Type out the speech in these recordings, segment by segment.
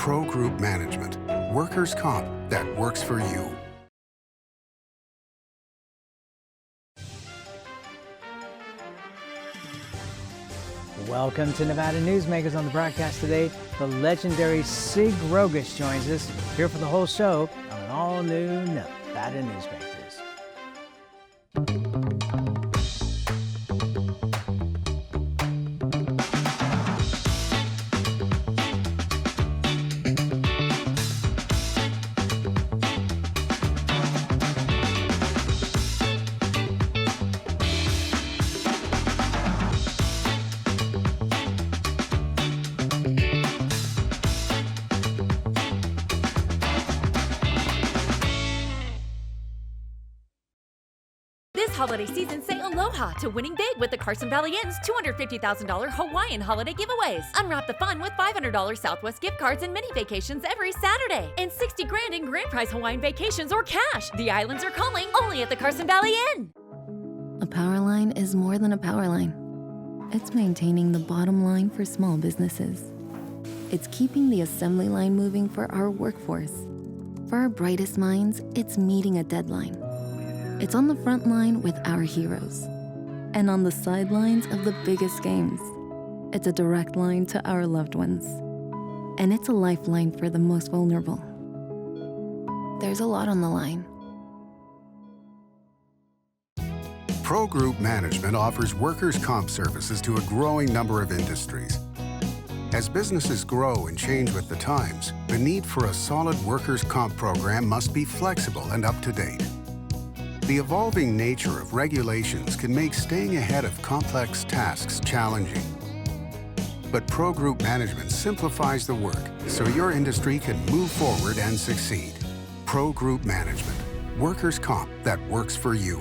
Pro Group Management. Workers' comp that works for you. Welcome to Nevada Newsmakers. On the broadcast today, the legendary Sig Rogich joins us here for the whole show on an all-new Nevada Newsmakers. Holiday season, say aloha to winning big with the Carson Valley Inn's $250,000 Hawaiian holiday giveaways. Unwrap the fun with $500 Southwest gift cards and mini vacations every Saturday. And $60 grand in grand prize Hawaiian vacations or cash. The islands are calling, only at the Carson Valley Inn. A power line is more than a power line. It's maintaining the bottom line for small businesses. It's keeping the assembly line moving for our workforce. For our brightest minds, it's meeting a deadline. It's on the front line with our heroes. And on the sidelines of the biggest games. It's a direct line to our loved ones. And it's a lifeline for the most vulnerable. There's a lot on the line. Pro Group Management offers workers' comp services to a growing number of industries. As businesses grow and change with the times, the need for a solid workers' comp program must be flexible and up to date. The evolving nature of regulations can make staying ahead of complex tasks challenging. But Pro Group Management simplifies the work so your industry can move forward and succeed. Pro Group Management. Workers' comp that works for you.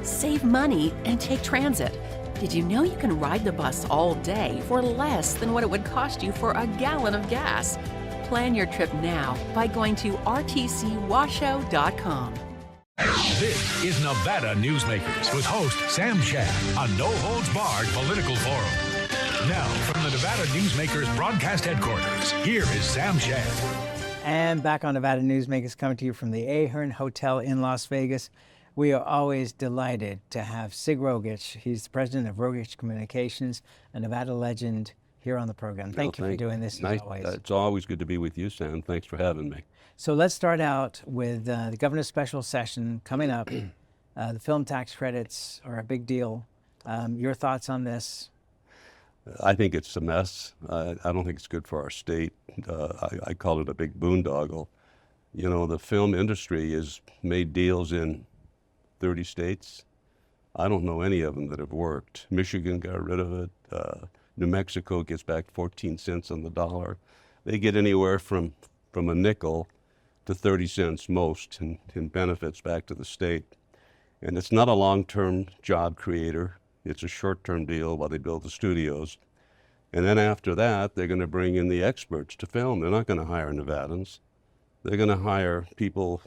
Save money and take transit. Did you know you can ride the bus all day for less than what it would cost you for a gallon of gas? Plan your trip now by going to rtcwashoe.com. This is Nevada Newsmakers with host Sam Shad, a no-holds-barred political forum. Now, from the Nevada Newsmakers broadcast headquarters, here is Sam Shad. And back on Nevada Newsmakers, coming to you from the Ahern Hotel in Las Vegas. We are always delighted to have Sig Rogich. He's the president of Rogich Communications, a Nevada legend, here on the program. Thank you for doing this as always. It's always good to be with you, Sam. Thanks for having me. So let's start out with the governor's special session coming up. The film tax credits are a big deal. Your thoughts on this? I think it's a mess. I don't think it's good for our state. I call it a big boondoggle. You know, the film industry has made deals in 30 states. I don't know any of them that have worked. Michigan got rid of it. New Mexico gets back 14 cents on the dollar. They get anywhere from a nickel to 30 cents most in benefits back to the state. And it's not a long-term job creator. It's a short-term deal while they build the studios. And then after that, they're going to bring in the experts to film. They're not going to hire Nevadans. They're going to hire people,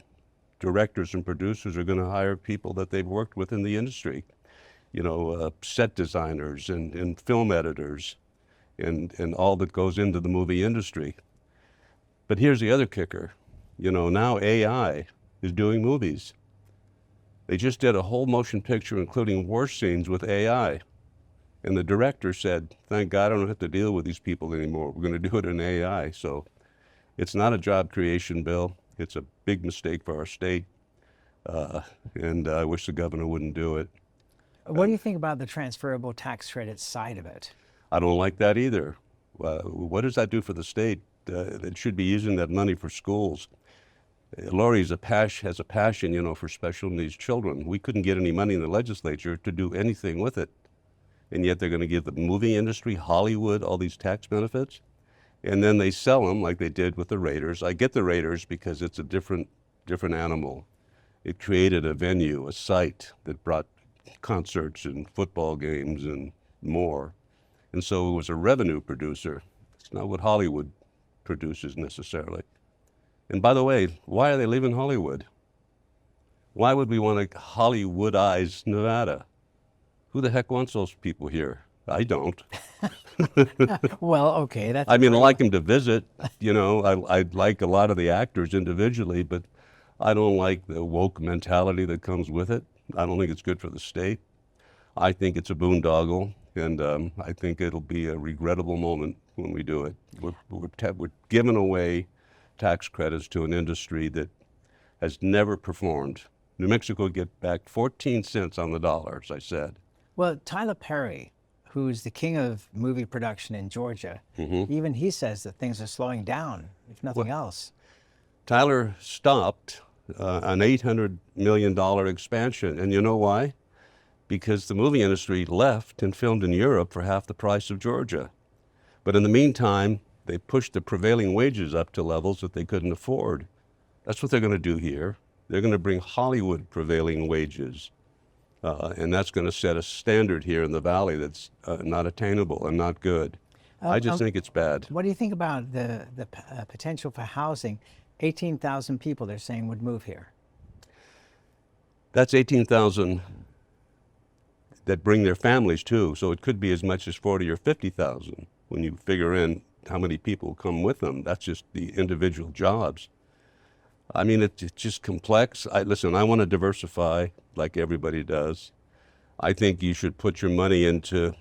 directors and producers are going to hire people that they've worked with in the industry. You know, set designers and film editors and all that goes into the movie industry. But here's the other kicker. You know, now AI is doing movies. They just did a whole motion picture, including war scenes with AI. And the director said, thank God I don't have to deal with these people anymore. We're going to do it in AI. So it's not a job creation bill. It's a big mistake for our state. And I wish the governor wouldn't do it. What do you think about the transferable tax credit side of it? I don't like that either. What does that do for the state? It should be using that money for schools. Lori has a passion, you know, for special needs children. We couldn't get any money in the legislature to do anything with it. And yet they're going to give the movie industry, Hollywood, all these tax benefits. And then they sell them like they did with the Raiders. I get the Raiders because it's a different animal. It created a venue, a site that brought concerts and football games and more. And so it was a revenue producer. It's not what Hollywood produces necessarily. And by the way, why are they leaving Hollywood? Why would we want to Hollywoodize Nevada? Who the heck wants those people here? I don't. Well, okay, that's. I mean, I like him to visit. You know, I like a lot of the actors individually, but I don't like the woke mentality that comes with it. I don't think it's good for the state. I think it's a boondoggle, and I think it'll be a regrettable moment when we do it. We're giving away tax credits to an industry that has never performed. New Mexico would get back 14 cents on the dollar, as I said. Well, Tyler Perry, who's the king of movie production in Georgia, even he says that things are slowing down, if nothing else. Tyler stopped an $800 million expansion, and you know why? Because the movie industry left and filmed in Europe for half the price of Georgia. But in the meantime, they pushed the prevailing wages up to levels that they couldn't afford. That's what they're going to do here. They're going to bring Hollywood prevailing wages. And that's going to set a standard here in the Valley that's not attainable and not good. I just think it's bad. What do you think about the potential for housing? 18,000 people, they're saying, would move here. That's 18,000 that bring their families too. So it could be as much as 40 or 50,000 when you figure in how many people come with them. That's just the individual jobs. I mean, it's just complex. Listen, I want to diversify like everybody does. I think you should put your money into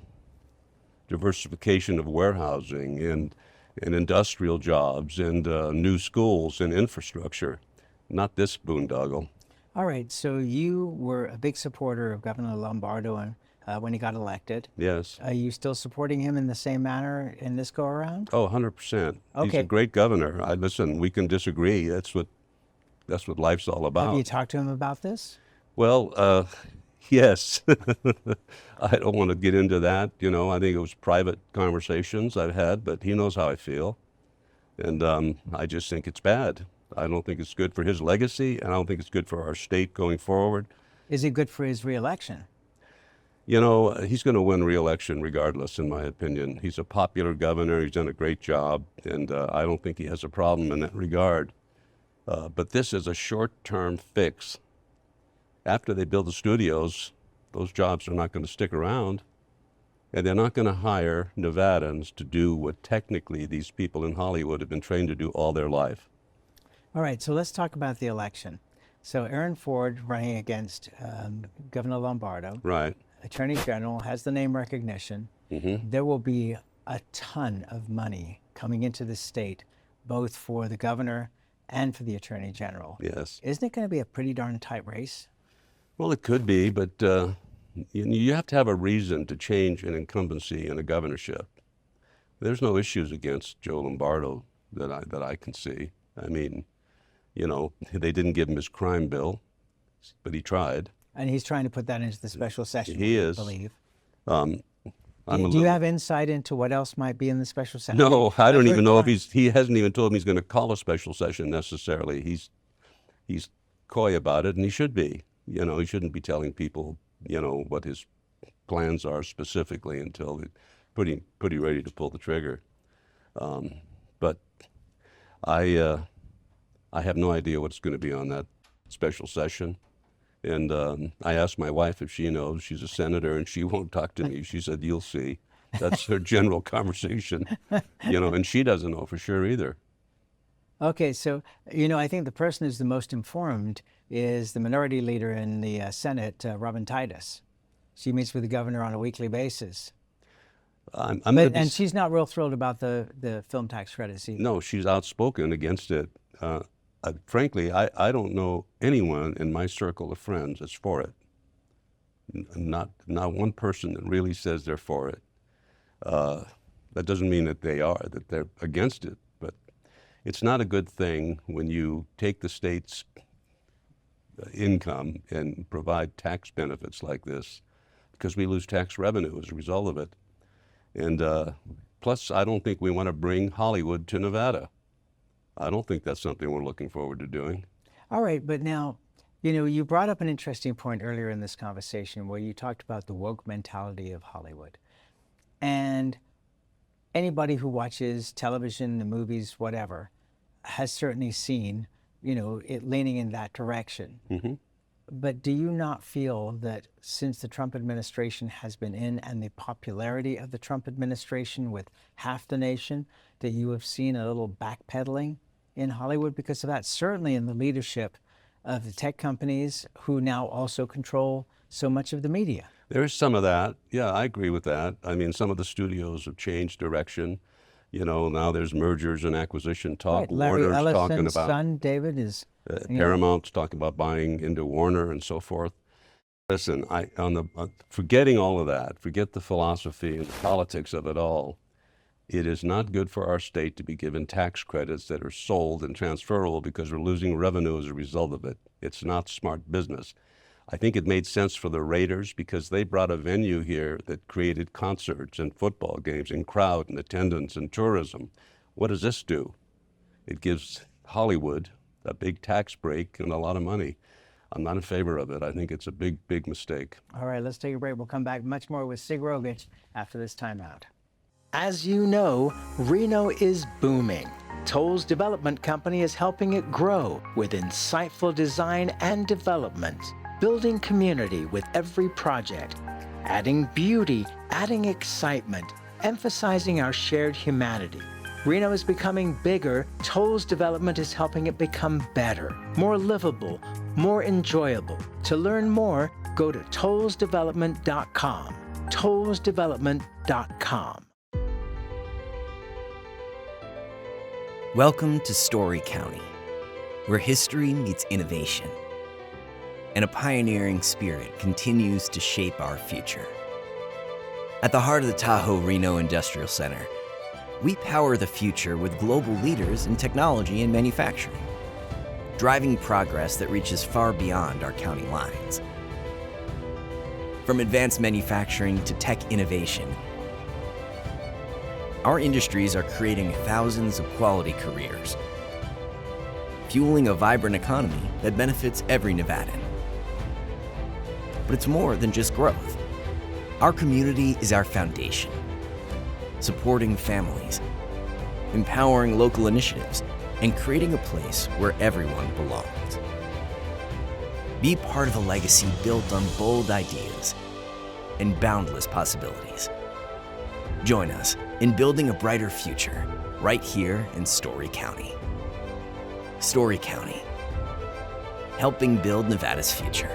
diversification of warehousing and industrial jobs and new schools and infrastructure, not this boondoggle. All right, so you were a big supporter of Governor Lombardo when he got elected. Yes. Are you still supporting him in the same manner in this go-around? Oh, 100%. Okay. He's a great governor. Listen, we can disagree. That's what life's all about. Have you talked to him about this? Well, yes. I don't want to get into that. You know, I think it was private conversations I've had, but he knows how I feel. And I just think it's bad. I don't think it's good for his legacy, and I don't think it's good for our state going forward. Is it good for his reelection? You know, he's going to win re-election regardless, in my opinion. He's a popular governor. He's done a great job, and I don't think he has a problem in that regard. But this is a short-term fix. After they build the studios, those jobs are not going to stick around, and they're not going to hire Nevadans to do what technically these people in Hollywood have been trained to do all their life. All right, so let's talk about the election. So Aaron Ford running against Governor Lombardo. Right. Attorney General has the name recognition. There will be a ton of money coming into the state, both for the governor and for the Attorney General. Yes. Isn't it going to be a pretty darn tight race? Well, it could be, but you have to have a reason to change an incumbency in a governorship. There's no issues against Joe Lombardo that I can see. I mean, you know, they didn't give him his crime bill, but he tried. And he's trying to put that into the special session, He is. I believe. Do you have insight into what else might be in the special session? No, I don't even know if he hasn't even told me he's going to call a special session necessarily. He's coy about it, and he should be. You know, he shouldn't be telling people, you know, what his plans are specifically until they're pretty ready to pull the trigger. But I have no idea what's going to be on that special session. And I asked my wife if she knows. She's a senator, and she won't talk to me. She said, "You'll see." That's her general conversation, you know, and she doesn't know for sure either. Okay, so, you know, I think the person who's the most informed is the minority leader in the Senate, Robin Titus. She meets with the governor on a weekly basis. And she's not real thrilled about the film tax credits either. No, she's outspoken against it. Frankly, I don't know anyone in my circle of friends that's for it. Not one person that really says they're for it. That doesn't mean that they're against it, but it's not a good thing when you take the state's income and provide tax benefits like this, because we lose tax revenue as a result of it. And plus, I don't think we want to bring Hollywood to Nevada. I don't think that's something we're looking forward to doing. All right, but now, you know, you brought up an interesting point earlier in this conversation where you talked about the woke mentality of Hollywood. And anybody who watches television, the movies, whatever, has certainly seen, you know, it leaning in that direction. But do you not feel that since the Trump administration has been in and the popularity of the Trump administration with half the nation, that you have seen a little backpedaling in Hollywood because of that? Certainly in the leadership of the tech companies who now also control so much of the media. There is some of that. Yeah, I agree with that. I mean, some of the studios have changed direction. You know, now there's mergers and acquisition talk. Right. Larry Warner's talking Ellison's about son, David, is Paramount's talking about buying into Warner and so forth. Listen, forgetting all of that, forget the philosophy and the politics of it all. It is not good for our state to be given tax credits that are sold and transferable because we're losing revenue as a result of it. It's not smart business. I think it made sense for the Raiders because they brought a venue here that created concerts and football games and crowd and attendance and tourism. What does this do? It gives Hollywood a big tax break and a lot of money. I'm not in favor of it. I think it's a big, big mistake. All right, let's take a break. We'll come back much more with Sig Rogich after this timeout. As you know, Reno is booming. Toll's development company is helping it grow with insightful design and development, building community with every project, adding beauty, adding excitement, emphasizing our shared humanity. Reno is becoming bigger. Toll's development is helping it become better, more livable, more enjoyable. To learn more, go to tollsdevelopment.com. tollsdevelopment.com. Welcome to Story County, where history meets innovation, and a pioneering spirit continues to shape our future. At the heart of the Tahoe Reno Industrial Center, we power the future with global leaders in technology and manufacturing, driving progress that reaches far beyond our county lines. From advanced manufacturing to tech innovation, our industries are creating thousands of quality careers, fueling a vibrant economy that benefits every Nevadan. But it's more than just growth. Our community is our foundation, supporting families, empowering local initiatives, and creating a place where everyone belongs. Be part of a legacy built on bold ideas and boundless possibilities. Join us in building a brighter future right here in Story County. Story County, helping build Nevada's future.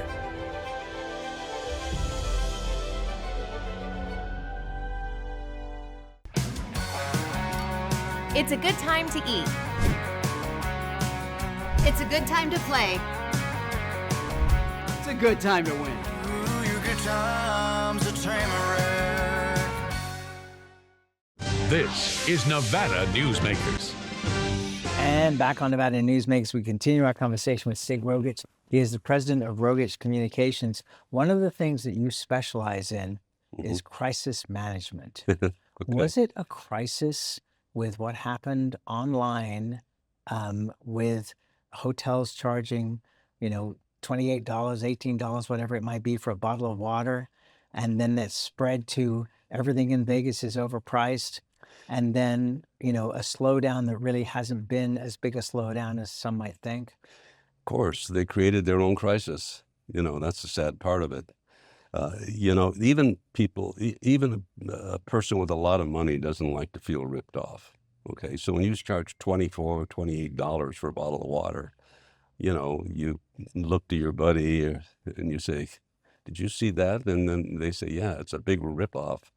It's a good time to eat. It's a good time to play. It's a good time to win. Ooh, your good time's a tamarack. This is Nevada Newsmakers. And back on Nevada Newsmakers, we continue our conversation with Sig Rogich. He is the president of Rogich Communications. One of the things that you specialize in is crisis management. Okay. Was it a crisis with what happened online with hotels charging, $28, $18, whatever it might be for a bottle of water, and then that spread to everything in Vegas is overpriced, and then, a slowdown that really hasn't been as big a slowdown as some might think? Of course, they created their own crisis. That's the sad part of it. Even people, even a person with a lot of money doesn't like to feel ripped off. Okay, so when you charge $24 or $28 for a bottle of water, you look to your buddy and you say, "Did you see that?" And then they say, "Yeah, it's a big ripoff."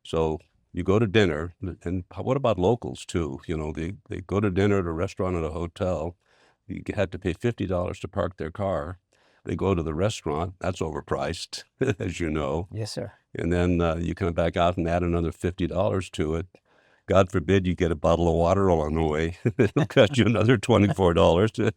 So you go to dinner, and what about locals too? They go to dinner at a restaurant at a hotel. You had to pay $50 to park their car. They go to the restaurant, that's overpriced, as you know. Yes, sir. And then you come back out and add another $50 to it. God forbid you get a bottle of water along the way. It'll cost you another $24.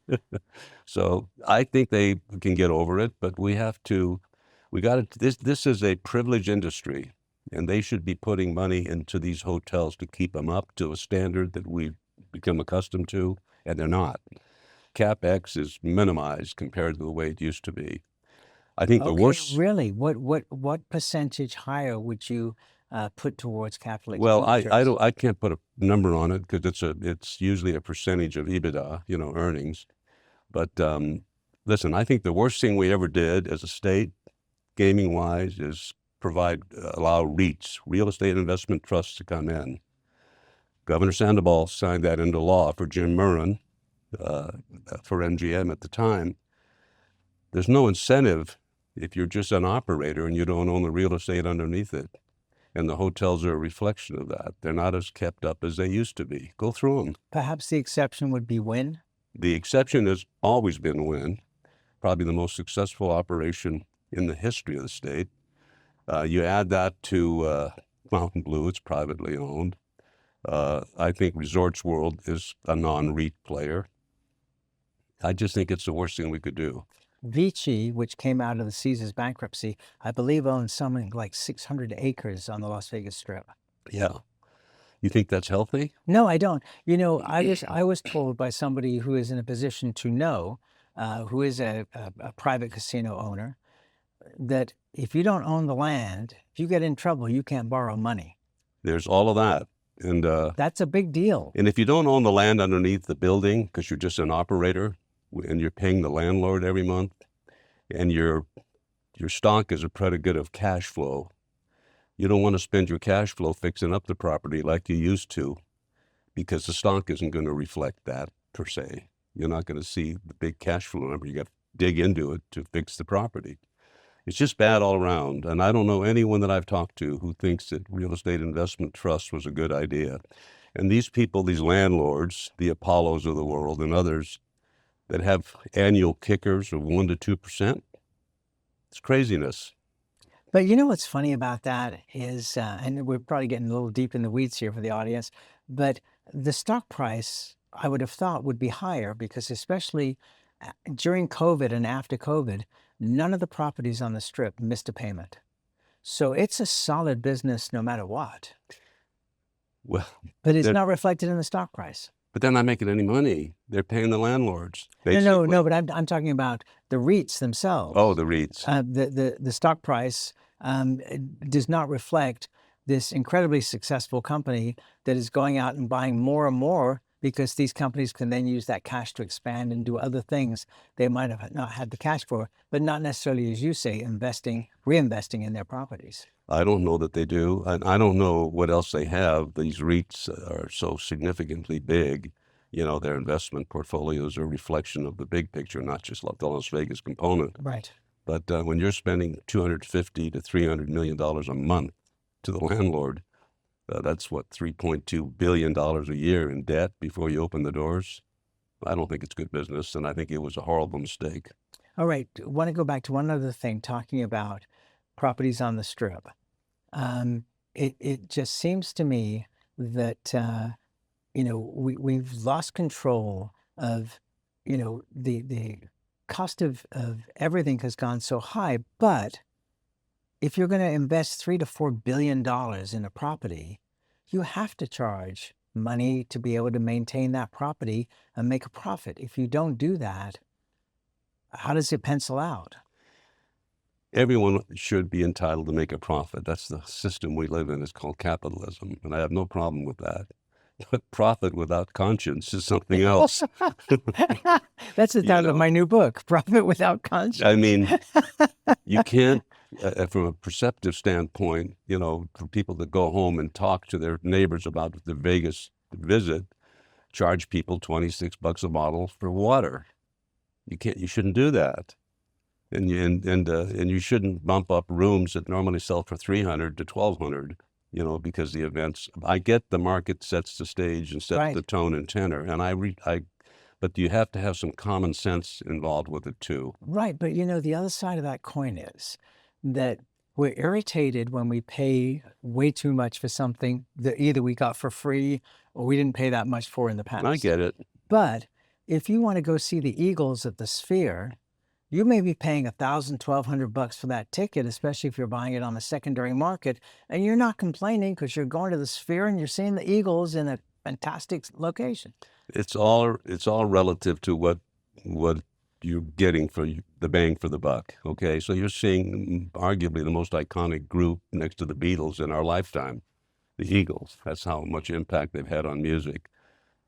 So I think they can get over it, but this is a privileged industry, and they should be putting money into these hotels to keep them up to a standard that we've become accustomed to, and they're not. CapEx is minimized compared to the way it used to be. I think the worst. Really, what percentage higher would you put towards capital Well, expenditures? I can't put a number on it because it's usually a percentage of EBITDA, earnings. But Listen, I think the worst thing we ever did as a state, gaming-wise, is allow REITs, real estate investment trusts, to come in. Governor Sandoval signed that into law for Jim Murren, for MGM at the time. There's no incentive if you're just an operator and you don't own the real estate underneath it. And the hotels are a reflection of that. They're not as kept up as they used to be. Go through them. Perhaps the exception would be Wynn? The exception has always been Wynn, probably the most successful operation in the history of the state. You add that to Mountain Blue, it's privately owned. I think Resorts World is a non-REIT player. I just think it's the worst thing we could do. Vici, which came out of the Caesars bankruptcy, I believe owns something like 600 acres on the Las Vegas Strip. Yeah. You think that's healthy? No, I don't. You know, I was told by somebody who is in a position to know, who is a private casino owner, that if you don't own the land, if you get in trouble, you can't borrow money. There's all of that. And that's a big deal. And if you don't own the land underneath the building because you're just an operator and you're paying the landlord every month, and your stock is a predicate of cash flow, you don't want to spend your cash flow fixing up the property like you used to, because the stock isn't going to reflect that per se. You're not going to see the big cash flow number. You got to dig into it to fix the property. It's just bad all around. And I don't know anyone that I've talked to who thinks that real estate investment trust was a good idea. And these people, these landlords, the Apollos of the world and others that have annual kickers of 1% to 2%, it's craziness. But you know what's funny about that is, and we're probably getting a little deep in the weeds here for the audience, but the stock price, I would have thought, would be higher because especially during COVID and after COVID, none of the properties on the Strip missed a payment. So it's a solid business no matter what. Well, but it's not reflected in the stock price. But they're not making any money. They're paying the landlords. Basically. No, but I'm talking about the REITs themselves. Oh, the REITs. The stock price does not reflect this incredibly successful company that is going out and buying more and more because these companies can then use that cash to expand and do other things they might have not had the cash for, but not necessarily, as you say, reinvesting in their properties. I don't know that they do. I don't know what else they have. These REITs are so significantly big. You know, their investment portfolios are a reflection of the big picture, not just the Las Vegas component. Right. But when you're spending $250 to $300 million a month to the landlord, that's what, $3.2 billion a year in debt before you open the doors. I don't think it's good business, and I think it was a horrible mistake. All right. I want to go back to one other thing, talking about properties on the Strip. It just seems to me that, we've lost control of, the cost of everything has gone so high. But if you're going to invest $3 to $4 billion in a property, you have to charge money to be able to maintain that property and make a profit. If you don't do that, how does it pencil out? Everyone should be entitled to make a profit. That's the system we live in. It's called capitalism, and I have no problem with that. But profit without conscience is something else. That's the title of my new book, Profit Without Conscience. I mean, you can't, from a perceptive standpoint, for people to go home and talk to their neighbors about the Vegas visit, charge people $26 a bottle for water. You shouldn't do that. And you shouldn't bump up rooms that normally sell for $300 to $1,200, because the events. I get the market sets the stage and sets the tone and tenor, and but you have to have some common sense involved with it too. Right, but the other side of that coin is that we're irritated when we pay way too much for something that either we got for free or we didn't pay that much for in the past. I get it. But if you want to go see the Eagles at the Sphere, you may be paying $1,000, $1,200 for that ticket, especially if you're buying it on the secondary market, and you're not complaining because you're going to the Sphere and you're seeing the Eagles in a fantastic location. It's all relative to what you're getting for the bang for the buck. Okay, so you're seeing arguably the most iconic group next to the Beatles in our lifetime, the Eagles. That's how much impact they've had on music.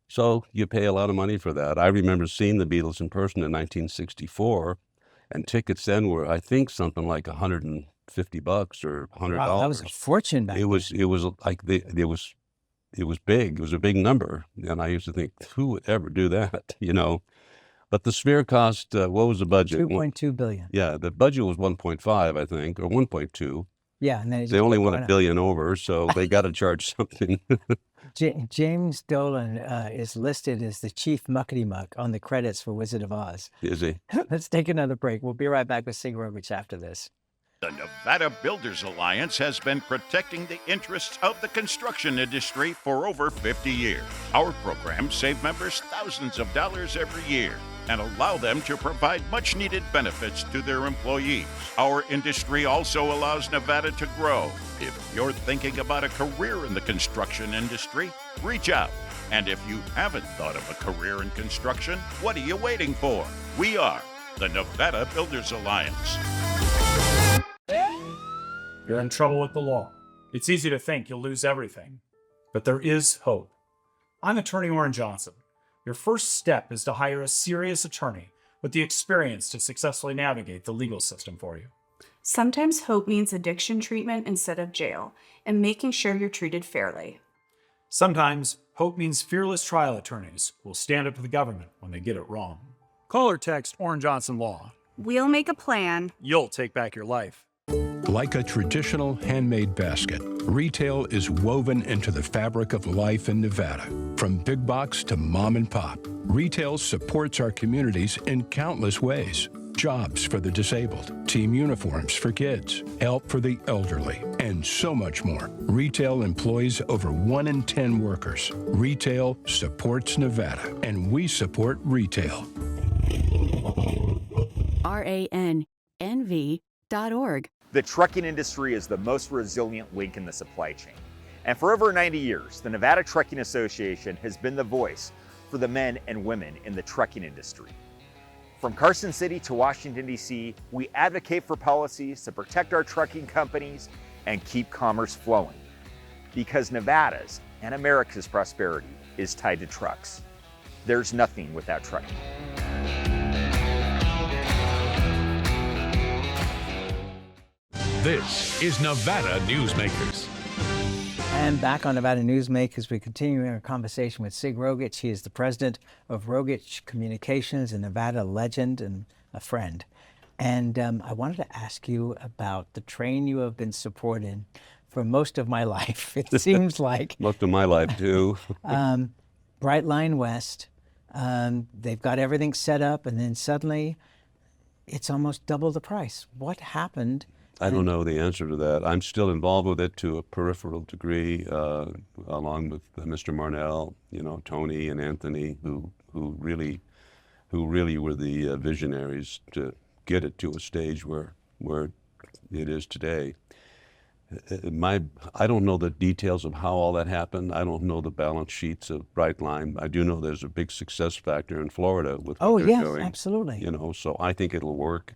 So you pay a lot of money for that. I remember seeing the Beatles in person in 1964, and tickets then were, I think, something like $150 or $100. Wow, that was a fortune back It was like it was big. It was a big number, and I used to think, who would ever do that? You know. But the Sphere cost, what was the budget? then. $2.2 billion. Yeah, the budget was 1.5, I think, or 1.2. Yeah, and then it They just only kept went going $1 up. billion over, so they got to charge something. James Dolan is listed as the chief muckety muck on the credits for Wizard of Oz. Is he? Let's take another break. We'll be right back with Sig Rogich after this. The Nevada Builders Alliance has been protecting the interests of the construction industry for over 50 years. Our programs save members thousands of dollars every year and allow them to provide much-needed benefits to their employees. Our industry also allows Nevada to grow. If you're thinking about a career in the construction industry, reach out. And if you haven't thought of a career in construction, what are you waiting for? We are the Nevada Builders Alliance. You're in trouble with the law. It's easy to think you'll lose everything, but there is hope. I'm attorney Orrin Johnson. Your first step is to hire a serious attorney with the experience to successfully navigate the legal system for you. Sometimes hope means addiction treatment instead of jail, and making sure you're treated fairly. Sometimes hope means fearless trial attorneys will stand up to the government when they get it wrong. Call or text Orrin Johnson Law. We'll make a plan. You'll take back your life. Like a traditional handmade basket, retail is woven into the fabric of life in Nevada. From big box to mom and pop, retail supports our communities in countless ways. Jobs for the disabled, team uniforms for kids, help for the elderly, and so much more. Retail employs over 1 in 10 workers. Retail supports Nevada, and we support retail. RANNV.org. The trucking industry is the most resilient link in the supply chain. And for over 90 years, the Nevada Trucking Association has been the voice for the men and women in the trucking industry. From Carson City to Washington, D.C., we advocate for policies to protect our trucking companies and keep commerce flowing. Because Nevada's and America's prosperity is tied to trucks. There's nothing without trucking. This is Nevada Newsmakers. And back on Nevada Newsmakers, we're continuing our conversation with Sig Rogich. He is the president of Rogich Communications, a Nevada legend and a friend. And I wanted to ask you about the train you have been supporting for most of my life. It seems like. Most of my life, too. Bright Line West. They've got everything set up, and then suddenly it's almost double the price. What happened? I don't know the answer to that. I'm still involved with it to a peripheral degree, along with Mr. Marnell, Tony and Anthony, who really were the visionaries to get it to a stage where it is today. I don't know the details of how all that happened. I don't know the balance sheets of Brightline. I do know there's a big success factor in Florida with what they're doing. Absolutely. So I think it'll work.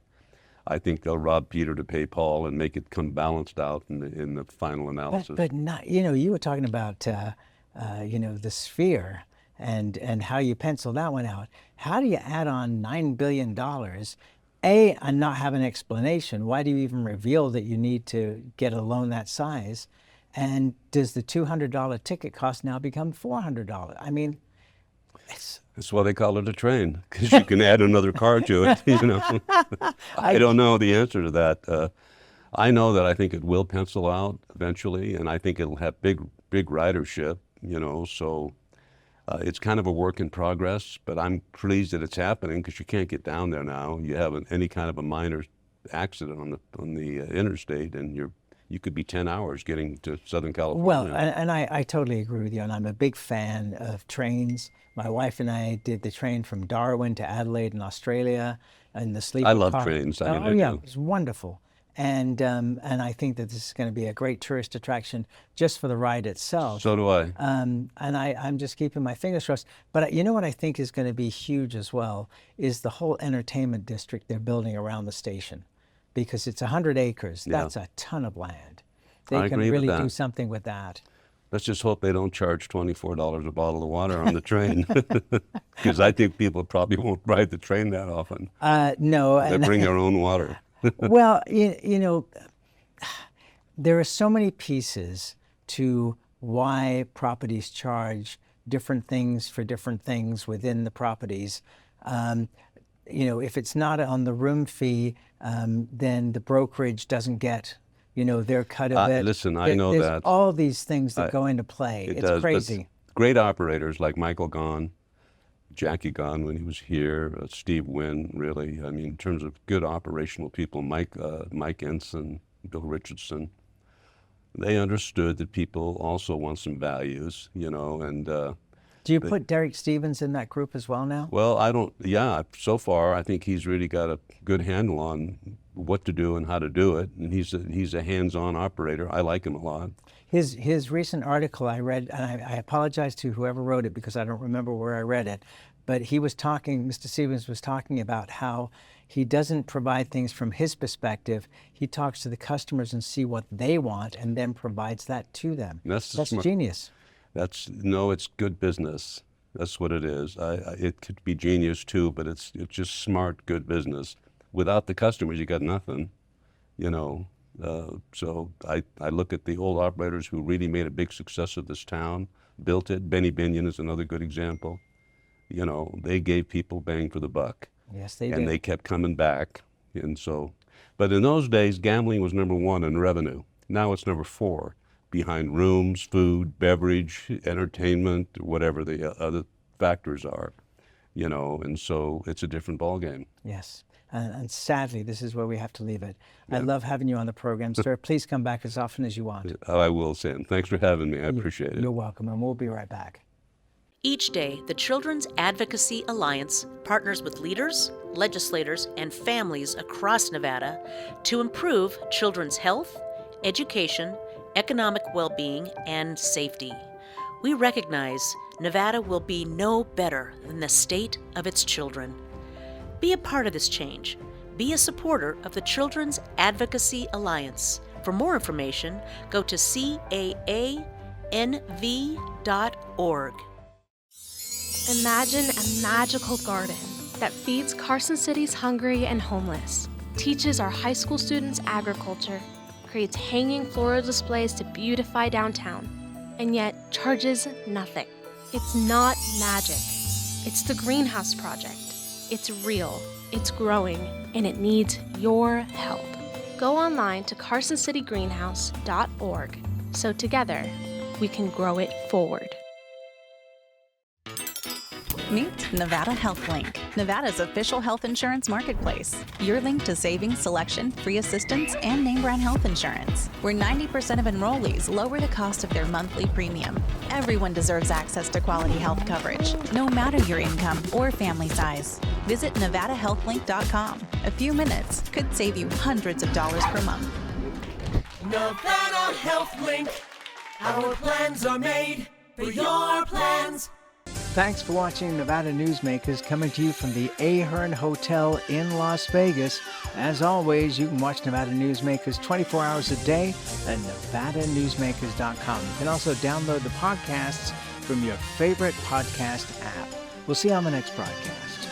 I think they'll rob Peter to pay Paul and make it come balanced out in the final analysis. But not, you were talking about, the Sphere and how you penciled that one out. How do you add on $9 billion, and not have an explanation? Why do you even reveal that you need to get a loan that size? And does the $200 ticket cost now become $400? I mean, That's why they call it a train, because you can add another car to it. I don't know the answer to that. I know that I think it will pencil out eventually, and I think it'll have big ridership. So it's kind of a work in progress. But I'm pleased that it's happening, because you can't get down there now. You have any kind of a minor accident on the interstate, and you could be 10 hours getting to Southern California. Well, and I totally agree with you, and I'm a big fan of trains. My wife and I did the train from Darwin to Adelaide in Australia, and the sleeper I love car. trains. It was wonderful. And I think that this is going to be a great tourist attraction just for the ride itself. So do I. And I'm just keeping my fingers crossed. But you know what I think is going to be huge as well is the whole entertainment district they're building around the station. Because it's 100 acres. That's a ton of land. They can really do something with that. Let's just hope they don't charge $24 a bottle of water on the train, because I think people probably won't ride the train that often. No. They bring their own water. Well, you know, there are so many pieces to why properties charge different things for different things within the properties. You know, if it's not on the room fee, then the brokerage doesn't get, you know, their cut of it. Listen, I know There's that. all these things that go into play. It's does, crazy. Great operators like Michael Gahn, Jackie Gahn when he was here, Steve Wynn, really. I mean, in terms of good operational people, Mike Ensign, Bill Richardson, they understood that people also want some values, you know, and do you put Derek Stevens in that group as well now? Well, I don't, yeah, so far I think he's really got a good handle on what to do and how to do it, and he's a hands-on operator. I like him a lot. His recent article I read, and I apologize to whoever wrote it because I don't remember where I read it, but he was talking, Mr. Stevens was talking about how he doesn't provide things from his perspective. He talks to the customers and see what they want and then provides that to them. That's genius. No, it's good business. That's what it is. It could be genius too, but it's just smart, good business. Without the customers, you got nothing, you know. So I look at the old operators who really made a big success of this town, built it. Benny Binion is another good example. You know, they gave people bang for the buck. Yes, they did. And they kept coming back. And so, but in those days, gambling was number 1 in revenue. Now it's number 4, behind rooms, food, beverage, entertainment, whatever the other factors are, you know, and so it's a different ballgame. Yes. And sadly, this is where we have to leave it. I love having you on the program, sir. Please come back as often as you want. I will, Sam. Thanks for having me. I appreciate it. You're welcome, and we'll be right back. Each day, the Children's Advocacy Alliance partners with leaders, legislators, and families across Nevada to improve children's health, education, economic well-being, and safety. We recognize Nevada will be no better than the state of its children. Be a part of this change. Be a supporter of the Children's Advocacy Alliance. For more information, go to caanv.org. Imagine a magical garden that feeds Carson City's hungry and homeless, teaches our high school students agriculture, creates hanging floral displays to beautify downtown, and yet charges nothing. It's not magic. It's the Greenhouse Project. It's real, it's growing, and it needs your help. Go online to carsоncitygreenhouse.org so together we can grow it forward. Meet Nevada Health Link, Nevada's official health insurance marketplace. Your link to savings, selection, free assistance, and name brand health insurance, where 90% of enrollees lower the cost of their monthly premium. Everyone deserves access to quality health coverage, no matter your income or family size. Visit NevadaHealthLink.com. A few minutes could save you hundreds of dollars per month. Nevada Health Link. Our plans are made for your plans. Thanks for watching Nevada Newsmakers, coming to you from the Ahern Hotel in Las Vegas. As always, you can watch Nevada Newsmakers 24 hours a day at NevadaNewsmakers.com. You can also download the podcasts from your favorite podcast app. We'll see you on the next broadcast.